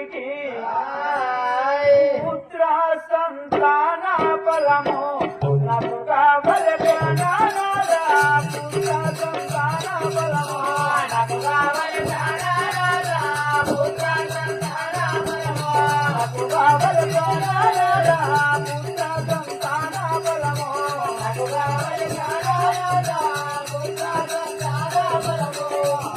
వారికి పుత్ర సంతాన బలము నాకు కావలె ప్రాణనాథ పుత్ర సంతాన బలము నాకు కావలె ప్రాణనాథ పుత్ర సంతాన బలము నాకు కావలె ప్రాణనాథ పుత్ర సంతాన బలము నాకు కావలె ప్రాణనాథ పుత్ర సంతాన బలము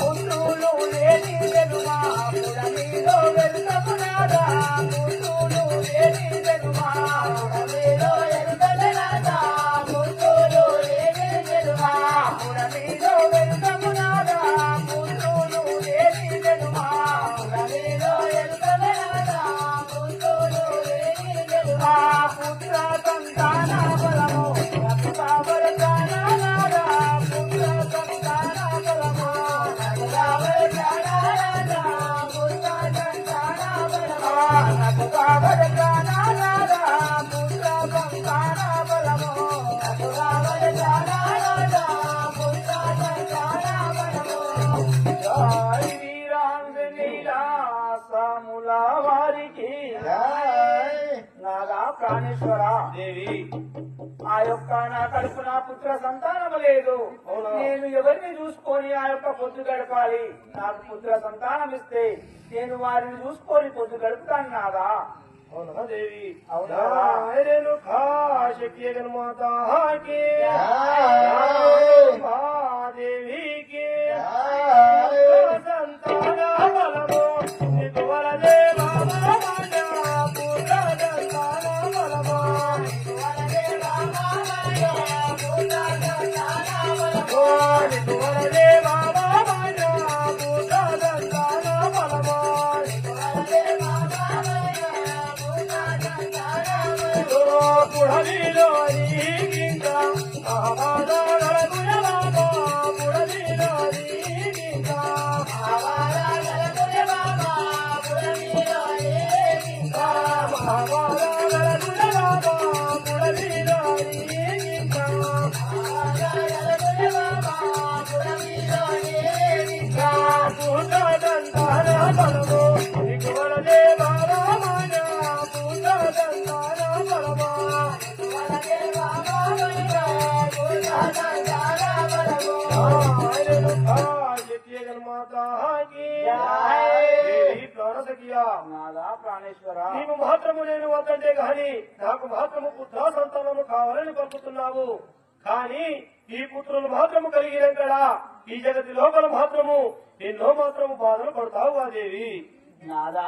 పుత్రులు లేని వెలుమా పురమిలో వెలుతమునాదా పుత్రులు లేని వెలుమా పురమిలో వెలుతమునాదా పుత్రులు లేని వెలుమా పురమిలో వెలుతమునాదా పుత్రులు లేని వెలుమా పురమిలో వెలుతమునాదా పుత్రులు లేని వెలుమా పుత్ర సంతాన బలము నాకు కావలె ప్రాణనాథ పుత్ర సంతాన బలము నాకు కావలె ప్రాణనాథ పుత్ర సంతాన బలము నాకు కావలె ప్రాణనాథ పుత్ర సంతాన బలము నాకు కావలె ప్రాణనాథ పుత్ర సంతాన బలము జై వీరాంజనేయ సాముల వారికి నాగా ప్రాణేశ్వర దేవి ఆ యొక్క నా కడుపున పుత్ర సంతానము లేదు నేను ఎవరిని చూసుకొని ఆ యొక్క పొద్దు గడపాలి నాకు పుత్ర సంతానం ఇస్తే నేను వారిని చూసుకొని పొద్దు గడుపుతాను నాదా అవునా దేవి అవునా? రేణుకా శక్తి జగన్మాతాకి దేవికి సంతాన బలము నీకు వరదే బాబా పుత్ర సంతాన బలము నీకు వరదే బాబా పుత్ర సంతాన బలము నీకు వరదే బాబా పుత్ర సంతాన బలము నీకు వరదే బాబా పుడలిలో నీకింక ఆవాదగల గుణబాబా పుడలిలో నీకింక ఆవాదగల గుణబాబా పుడలిలో నీకింక ఆవాదగల గుణబాబా పుడలిలో నీకింక ఆవాదగల గుణబాబా పుడలిలో నీకింక పుత్ర సంతాన బలము నీకు వరదే బాబా మానా పుత్ర సంతాన బలమా నీకు వరదే బాబా మానా పుత్ర సంతాన బలము రేణుకా శక్తి జగన్మాతాకి దేవి ప్రాణసఖియా నాదా ప్రాణేశ్వర నీవు మాత్రము నేను వద్దంటే గాని నాకు మాత్రము పుత్ర సంతానము కావాలని పంపుతున్నావు కానీ ఈ పుత్రులు మాత్రము కలిగిన కదా ఈ జగతి లోపల మాత్రము ఎన్నో మాత్రము బాధలు పడతావు ఆ దేవి నాదా